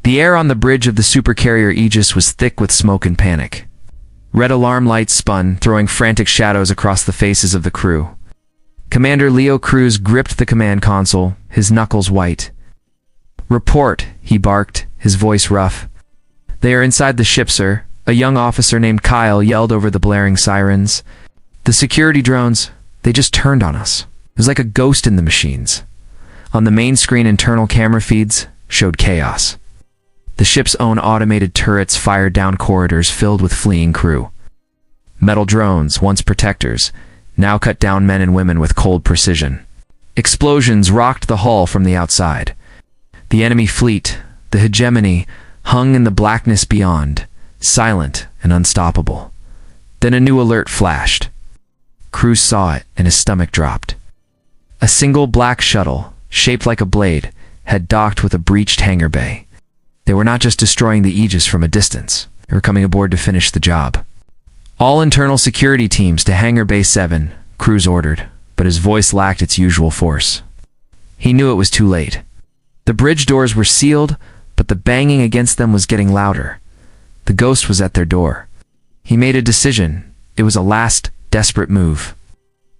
The air on the bridge of the supercarrier Aegis was thick with smoke and panic. Red alarm lights spun, throwing frantic shadows across the faces of the crew. Commander Leo Cruz gripped the command console, his knuckles white. "Report," he barked, his voice rough. "They are inside the ship, sir," a young officer named Kyle yelled over the blaring sirens. "The security drones, they just turned on us." It was like a ghost in the machines. On the main screen, internal camera feeds showed chaos. The ship's own automated turrets fired down corridors filled with fleeing crew. Metal drones, once protectors, now cut down men and women with cold precision. Explosions rocked the hull from the outside. The enemy fleet, the hegemony, hung in the blackness beyond, silent and unstoppable. Then a new alert flashed. Cruz saw it, and his stomach dropped. A single black shuttle, shaped like a blade, had docked with a breached hangar bay. They were not just destroying the Aegis from a distance. They were coming aboard to finish the job. "All internal security teams to Hangar Bay 7, Cruz ordered, but his voice lacked its usual force. He knew it was too late. The bridge doors were sealed, but the banging against them was getting louder. The ghost was at their door. He made a decision. It was a last, desperate move.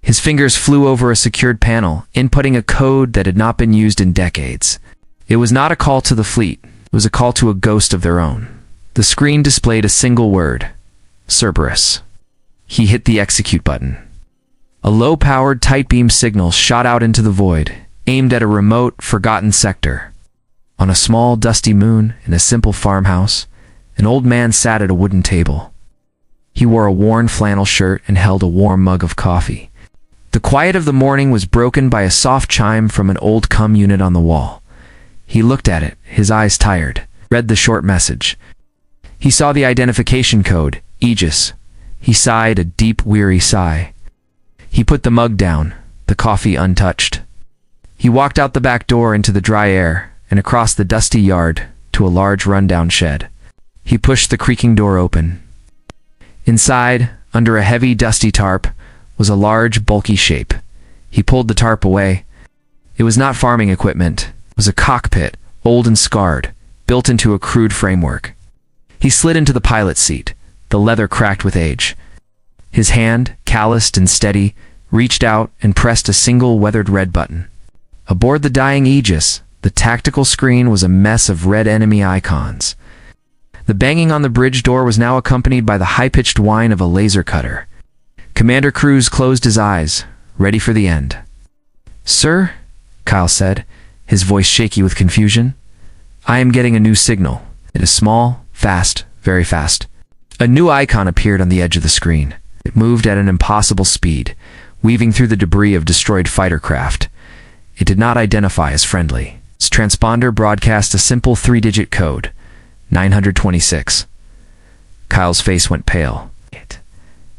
His fingers flew over a secured panel, inputting a code that had not been used in decades. It was not a call to the fleet. It was a call to a ghost of their own. The screen displayed a single word: Cerberus. He hit the execute button. A low-powered, tight-beam signal shot out into the void, aimed at a remote, forgotten sector. On a small, dusty moon, in a simple farmhouse, an old man sat at a wooden table. He wore a worn flannel shirt and held a warm mug of coffee. The quiet of the morning was broken by a soft chime from an old COM unit on the wall. He looked at it, his eyes tired, read the short message. He saw the identification code, Aegis. He sighed a deep, weary sigh. He put the mug down, the coffee untouched. He walked out the back door into the dry air and across the dusty yard to a large rundown shed. He pushed the creaking door open. Inside, under a heavy, dusty tarp, was a large, bulky shape. He pulled the tarp away. It was not farming equipment. It was a cockpit, old and scarred, built into a crude framework. He slid into the pilot's seat, the leather cracked with age. His hand, calloused and steady, reached out and pressed a single weathered red button. Aboard the dying Aegis, the tactical screen was a mess of red enemy icons. The banging on the bridge door was now accompanied by the high-pitched whine of a laser cutter. Commander Cruz closed his eyes, ready for the end. "Sir," Kyle said, his voice shaky with confusion, "I am getting a new signal. It is small, fast, very fast." A new icon appeared on the edge of the screen. It moved at an impossible speed, weaving through the debris of destroyed fighter craft. It did not identify as friendly. Its transponder broadcast a simple 3-digit code, 926. Kyle's face went pale.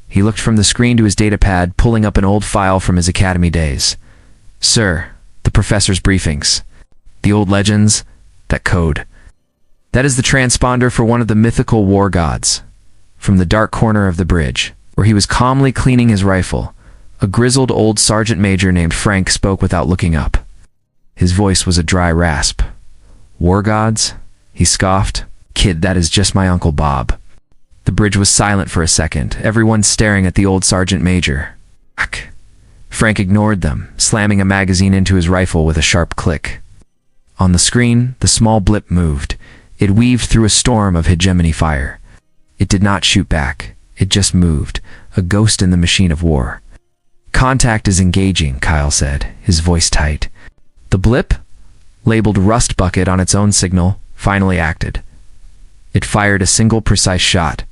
He looked from the screen to his datapad, pulling up an old file from his academy days. "Sir, the professor's briefings. The old legends, that code. That is the transponder for one of the mythical war gods. From the dark corner of the bridge, where he was calmly cleaning his rifle, a grizzled old sergeant major named Frank spoke without looking up. His voice was a dry rasp. War gods? He scoffed. Kid, that is just my Uncle Bob." The bridge was silent for a second, everyone staring at the old sergeant major. Frank ignored them, slamming a magazine into his rifle with a sharp click. On the screen, the small blip moved. It weaved through a storm of hegemony fire. It did not shoot back. It just moved, a ghost in the machine of war. "Contact is engaging," Kyle said, his voice tight. The blip, labeled Rust Bucket on its own signal, finally acted. It fired a single precise shot.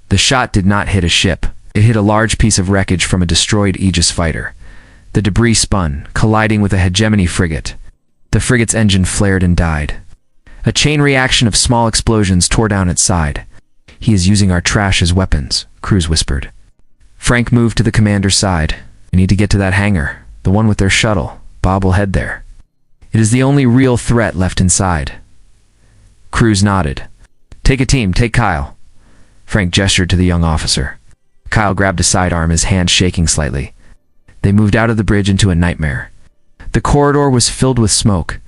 The shot did not hit a ship. It hit a large piece of wreckage from a destroyed Aegis fighter. The debris spun, colliding with a hegemony frigate. The frigate's engine flared and died. A chain reaction of small explosions tore down its side. "He is using our trash as weapons," Cruz whispered. Frank moved to the commander's side. "We need to get to that hangar, the one with their shuttle. Bob will head there. It is the only real threat left inside." Cruz nodded. "Take a team, take Kyle." Frank gestured to the young officer. Kyle grabbed a sidearm, his hand shaking slightly. They moved out of the bridge into a nightmare. The corridor was filled with smoke.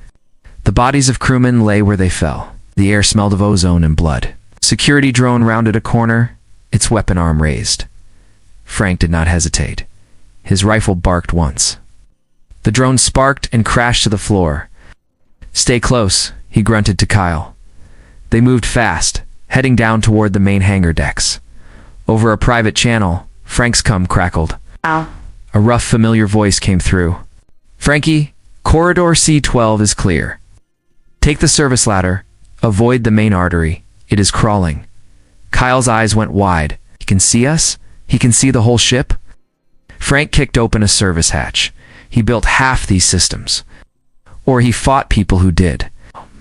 The bodies of crewmen lay where they fell. The air smelled of ozone and blood. Security drone rounded a corner, its weapon arm raised. Frank did not hesitate. His rifle barked once. The drone sparked and crashed to the floor. "Stay close," he grunted to Kyle. They moved fast, heading down toward the main hangar decks. Over a private channel, Frank's cum crackled. Ow. A rough, familiar voice came through. "Frankie, corridor C12 is clear. Take the service ladder. Avoid the main artery. It is crawling." Kyle's eyes went wide. "He can see us? He can see the whole ship?" Frank kicked open a service hatch. He built half these systems. Or he fought people who did.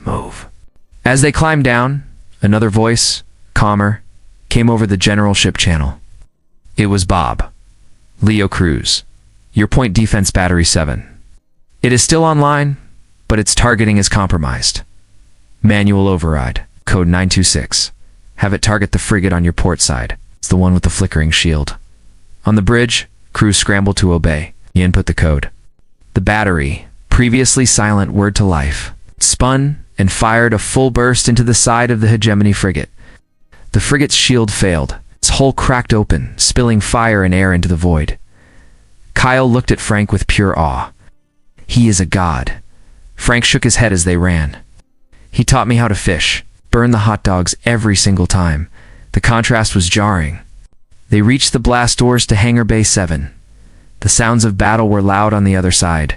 Move. As they climbed down, another voice, calmer, came over the general ship channel. It was Bob. "Leo Cruz. Your point defense battery 7. It is still online, but its targeting is compromised. Manual override. Code 926. Have it target the frigate on your port side. It's the one with the flickering shield." On the bridge, Cruz scrambled to obey. He input the code. The battery, previously silent word to life, spun and fired a full burst into the side of the hegemony frigate. The frigate's shield failed. Its hull cracked open, spilling fire and air into the void. Kyle looked at Frank with pure awe. "He is a god." Frank shook his head as they ran. "He taught me how to fish, burn the hot dogs every single time." The contrast was jarring. They reached the blast doors to Hangar Bay 7. The sounds of battle were loud on the other side.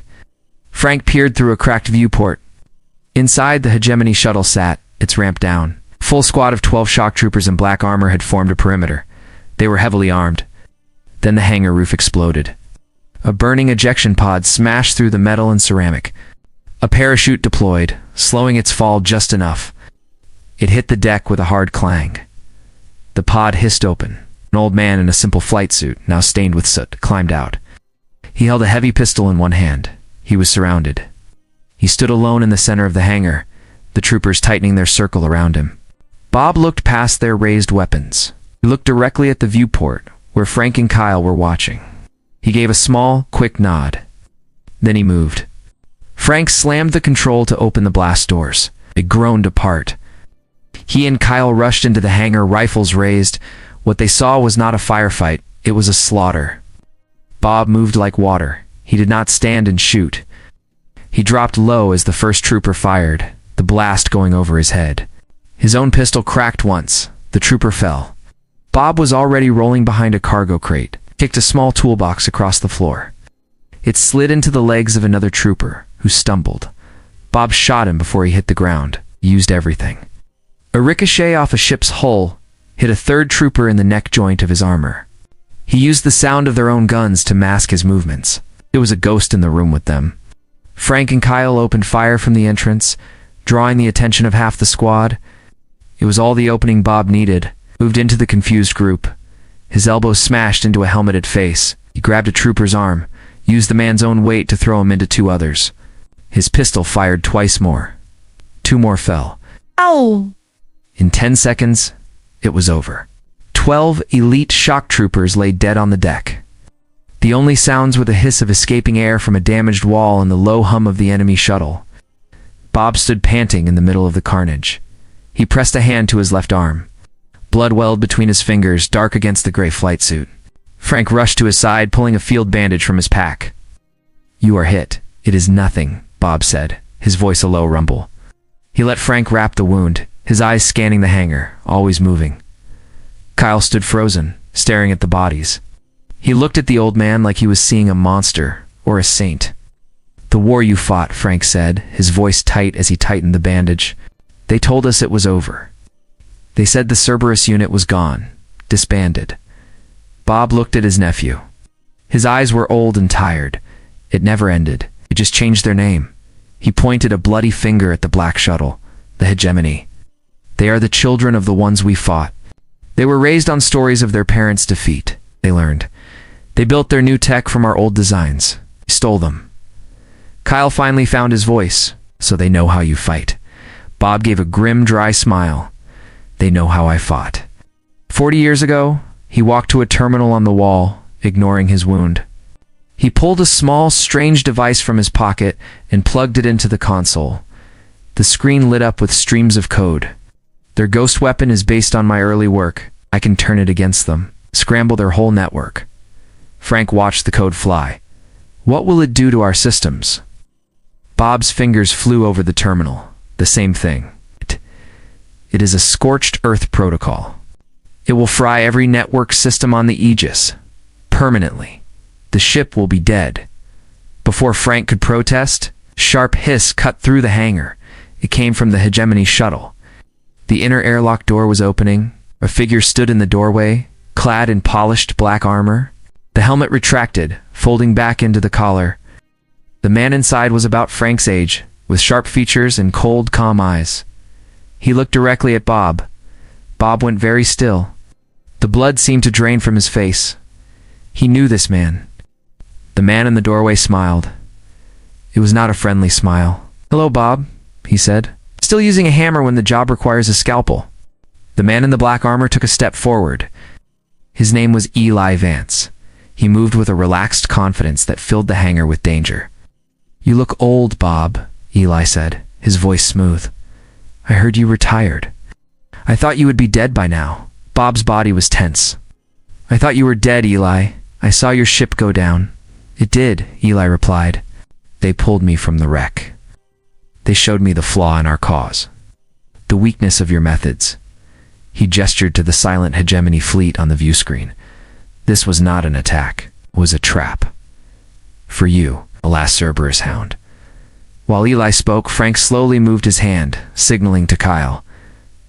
Frank peered through a cracked viewport. Inside, the hegemony shuttle sat, its ramp down. A full squad of 12 shock troopers in black armor had formed a perimeter. They were heavily armed. Then the hangar roof exploded. A burning ejection pod smashed through the metal and ceramic. A parachute deployed, slowing its fall just enough. It hit the deck with a hard clang. The pod hissed open. An old man in a simple flight suit, now stained with soot, climbed out. He held a heavy pistol in one hand. He was surrounded. He stood alone in the center of the hangar, the troopers tightening their circle around him. Bob looked past their raised weapons. He looked directly at the viewport, where Frank and Kyle were watching. He gave a small, quick nod. Then he moved. Frank slammed the control to open the blast doors. They groaned apart. He and Kyle rushed into the hangar, rifles raised. What they saw was not a firefight, it was a slaughter. Bob moved like water. He did not stand and shoot. He dropped low as the first trooper fired, the blast going over his head. His own pistol cracked once. The trooper fell. Bob was already rolling behind a cargo crate, kicked a small toolbox across the floor. It slid into the legs of another trooper, who stumbled. Bob shot him before he hit the ground, used everything. A ricochet off a ship's hull hit a third trooper in the neck joint of his armor. He used the sound of their own guns to mask his movements. It was a ghost in the room with them. Frank and Kyle opened fire from the entrance, drawing the attention of half the squad. It was all the opening Bob needed. Moved into the confused group. His elbows smashed into a helmeted face. He grabbed a trooper's arm, used the man's own weight to throw him into two others. His pistol fired twice more. 2 more fell. Ow! In 10 seconds, it was over. 12 elite shock troopers lay dead on the deck. The only sounds were the hiss of escaping air from a damaged wall and the low hum of the enemy shuttle. Bob stood panting in the middle of the carnage. He pressed a hand to his left arm. Blood welled between his fingers, dark against the gray flight suit. Frank rushed to his side, pulling a field bandage from his pack. "You are hit. It is nothing," Bob said, his voice a low rumble. He let Frank wrap the wound, his eyes scanning the hangar, always moving. Kyle stood frozen, staring at the bodies. He looked at the old man like he was seeing a monster or a saint. "The war you fought," Frank said, his voice tight as he tightened the bandage. "They told us it was over. They said the Cerberus unit was gone, disbanded." Bob looked at his nephew. His eyes were old and tired. It never ended. It just changed their name. He pointed a bloody finger at the black shuttle, the hegemony. "They are the children of the ones we fought. They were raised on stories of their parents' defeat, they learned. They built their new tech from our old designs. We stole them." Kyle finally found his voice. "So they know how you fight." Bob gave a grim, dry smile. "They know how I fought." 40 years ago, he walked to a terminal on the wall, ignoring his wound. He pulled a small, strange device from his pocket and plugged it into the console. The screen lit up with streams of code. Their ghost weapon is based on my early work. I can turn it against them, scramble their whole network. Frank watched the code fly. What will it do to our systems? Bob's fingers flew over the terminal. The same thing. It is a scorched earth protocol. It will fry every network system on the Aegis. Permanently. The ship will be dead. Before Frank could protest, sharp hiss cut through the hangar. It came from the hegemony shuttle. The inner airlock door was opening. A figure stood in the doorway, clad in polished black armor. The helmet retracted, folding back into the collar. The man inside was about Frank's age, with sharp features and cold, calm eyes. He looked directly at Bob. Bob went very still. The blood seemed to drain from his face. He knew this man. The man in the doorway smiled. It was not a friendly smile. "Hello, Bob," he said. "Still using a hammer when the job requires a scalpel." The man in the black armor took a step forward. His name was Eli Vance. He moved with a relaxed confidence that filled the hangar with danger. "You look old, Bob," Eli said, his voice smooth. "I heard you retired. I thought you would be dead by now." Bob's body was tense. "I thought you were dead, Eli. I saw your ship go down." "It did," Eli replied. "They pulled me from the wreck. They showed me the flaw in our cause. The weakness of your methods." He gestured to the silent hegemony fleet on the view screen. "This was not an attack. It was a trap. For you, alas, Cerberus Hound." While Eli spoke, Frank slowly moved his hand, signaling to Kyle.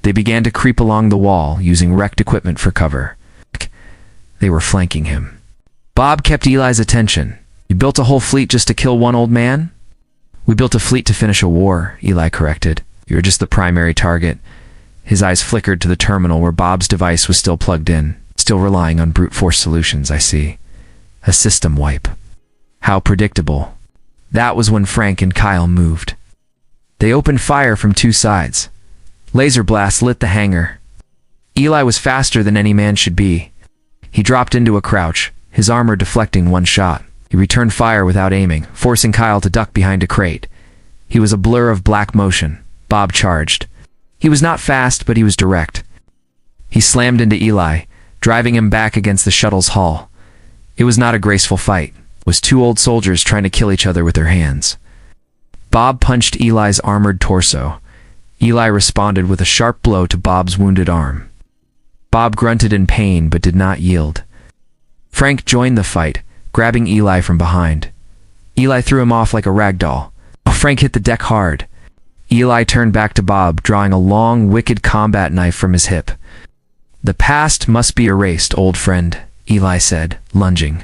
They began to creep along the wall, using wrecked equipment for cover. They were flanking him. Bob kept Eli's attention. "You built a whole fleet just to kill one old man?" "We built a fleet to finish a war," Eli corrected. "You're just the primary target." His eyes flickered to the terminal where Bob's device was still plugged in, still relying on brute force solutions, I see. A system wipe. How predictable. That was when Frank and Kyle moved. They opened fire from two sides. Laser blasts lit the hangar. Eli was faster than any man should be. He dropped into a crouch, his armor deflecting one shot. He returned fire without aiming, forcing Kyle to duck behind a crate. He was a blur of black motion. Bob charged. He was not fast, but he was direct. He slammed into Eli, driving him back against the shuttle's hull. It was not a graceful fight. It was two old soldiers trying to kill each other with their hands. Bob punched Eli's armored torso. Eli responded with a sharp blow to Bob's wounded arm. Bob grunted in pain but did not yield. Frank joined the fight, grabbing Eli from behind. Eli threw him off like a rag doll. Frank hit the deck hard. Eli turned back to Bob, drawing a long, wicked combat knife from his hip. "The past must be erased, old friend," Eli said, lunging.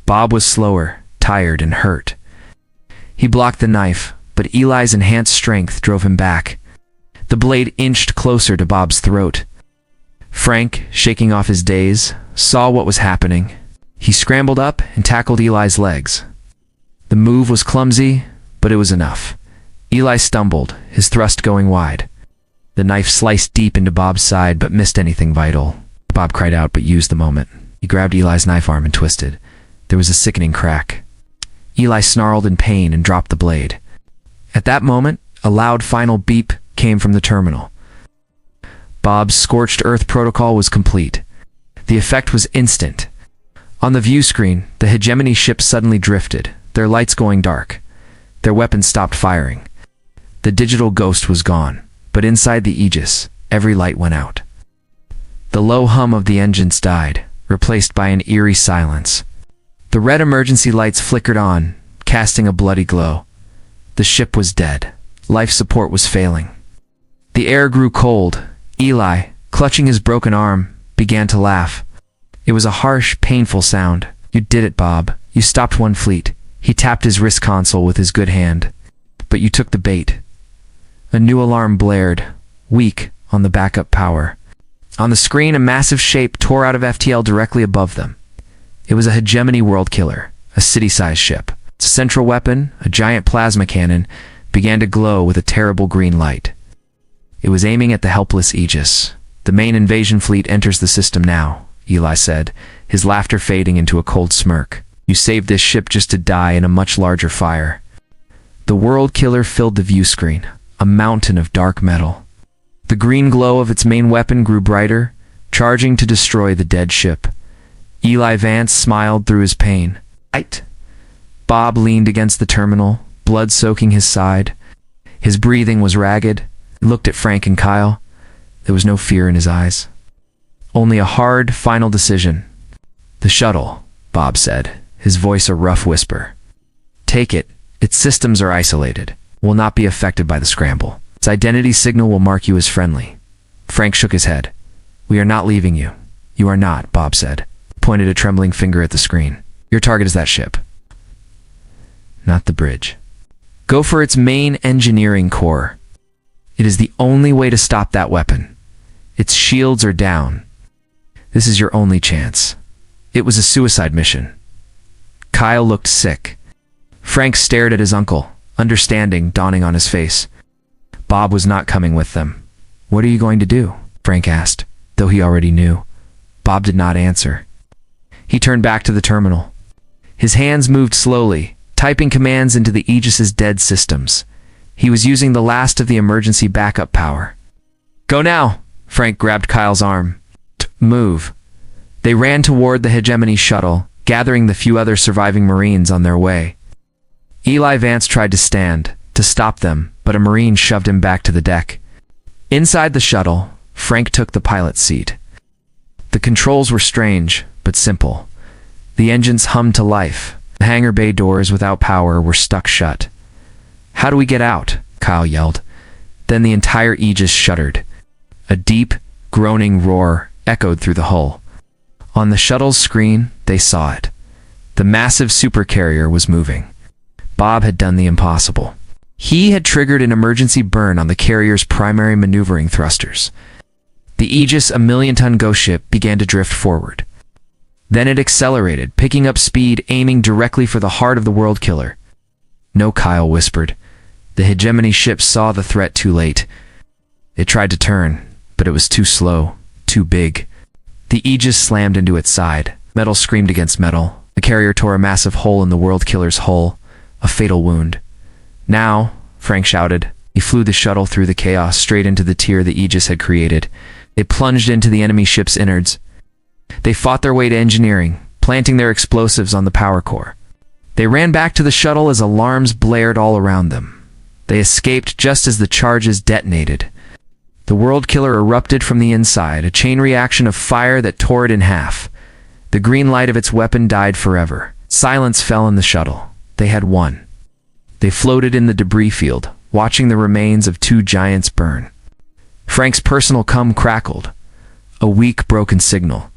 Bob was slower, tired, and hurt. He blocked the knife, but Eli's enhanced strength drove him back. The blade inched closer to Bob's throat. Frank, shaking off his daze, saw what was happening. He scrambled up and tackled Eli's legs. The move was clumsy, but it was enough. Eli stumbled, his thrust going wide. The knife sliced deep into Bob's side but missed anything vital. Bob cried out but used the moment. He grabbed Eli's knife arm and twisted. There was a sickening crack. Eli snarled in pain and dropped the blade. At that moment, a loud final beep came from the terminal. Bob's scorched earth protocol was complete. The effect was instant. On the view screen, the hegemony ships suddenly drifted, their lights going dark. Their weapons stopped firing. The digital ghost was gone, but inside the Aegis, every light went out. The low hum of the engines died, replaced by an eerie silence. The red emergency lights flickered on, casting a bloody glow. The ship was dead. Life support was failing. The air grew cold. Eli, clutching his broken arm, began to laugh. It was a harsh, painful sound. "You did it, Bob. You stopped one fleet." He tapped his wrist console with his good hand. "But you took the bait." A new alarm blared, weak, on the backup power. On the screen, a massive shape tore out of FTL directly above them. It was a hegemony world killer, a city-sized ship. Its central weapon, a giant plasma cannon, began to glow with a terrible green light. It was aiming at the helpless Aegis. "The main invasion fleet enters the system now," Eli said, his laughter fading into a cold smirk. "You saved this ship just to die in a much larger fire." The world killer filled the view screen, a mountain of dark metal. The green glow of its main weapon grew brighter, charging to destroy the dead ship. Eli Vance smiled through his pain. "Right." Bob leaned against the terminal, blood soaking his side. His breathing was ragged. He looked at Frank and Kyle. There was no fear in his eyes. Only a hard, final decision. "The shuttle," Bob said, his voice a rough whisper. "Take it. Its systems are isolated. Will not be affected by the scramble. Its identity signal will mark you as friendly." Frank shook his head. "We are not leaving you." "You are not," Bob said, pointed a trembling finger at the screen. "Your target is that ship, not the bridge. Go for its main engineering core. It is the only way to stop that weapon. Its shields are down. This is your only chance." It was a suicide mission. Kyle looked sick. Frank stared at his uncle, understanding dawning on his face. Bob was not coming with them. "What are you going to do?" Frank asked, though he already knew. Bob did not answer. He turned back to the terminal. His hands moved slowly, typing commands into the Aegis's dead systems. He was using the last of the emergency backup power. "Go now!" Frank grabbed Kyle's arm. "Move." They ran toward the hegemony shuttle, gathering the few other surviving Marines on their way. Eli Vance tried to stand, to stop them, but a Marine shoved him back to the deck. Inside the shuttle, Frank took the pilot's seat. The controls were strange, but simple. The engines hummed to life. The hangar bay doors without power were stuck shut. "How do we get out?" Kyle yelled. Then the entire Aegis shuddered. A deep, groaning roar echoed through the hull. On the shuttle's screen, they saw it. The massive supercarrier was moving. Bob had done the impossible. He had triggered an emergency burn on the carrier's primary maneuvering thrusters. The Aegis, a million-ton ghost ship, began to drift forward. Then it accelerated, picking up speed, aiming directly for the heart of the World Killer. "No," Kyle whispered. The hegemony ship saw the threat too late. It tried to turn, but it was too slow, too big. The Aegis slammed into its side. Metal screamed against metal. The carrier tore a massive hole in the World Killer's hull, a fatal wound. "Now," Frank shouted. He flew the shuttle through the chaos straight into the tier the Aegis had created. They plunged into the enemy ship's innards. They fought their way to engineering, planting their explosives on the power core. They ran back to the shuttle as alarms blared all around them. They escaped just as the charges detonated. The World Killer erupted from the inside, a chain reaction of fire that tore it in half. The green light of its weapon died forever. Silence fell in the shuttle. They had won. They floated in the debris field, watching the remains of two giants burn. Frank's personal cum crackled, a weak, broken signal.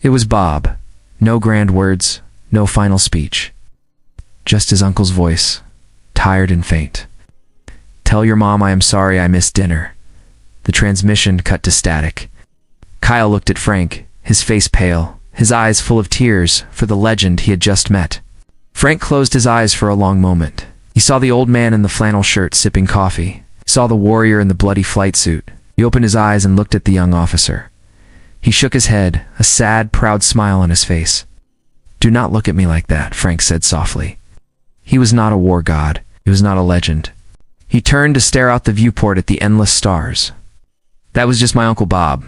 It was Bob. No grand words, no final speech. Just his uncle's voice, tired and faint. "Tell your mom I am sorry I missed dinner." The transmission cut to static. Kyle looked at Frank, his face pale, his eyes full of tears for the legend he had just met. Frank closed his eyes for a long moment. He saw the old man in the flannel shirt sipping coffee. He saw the warrior in the bloody flight suit. He opened his eyes and looked at the young officer. He shook his head, a sad, proud smile on his face. "Do not look at me like that," Frank said softly. He was not a war god. He was not a legend. He turned to stare out the viewport at the endless stars. "That was just my Uncle Bob.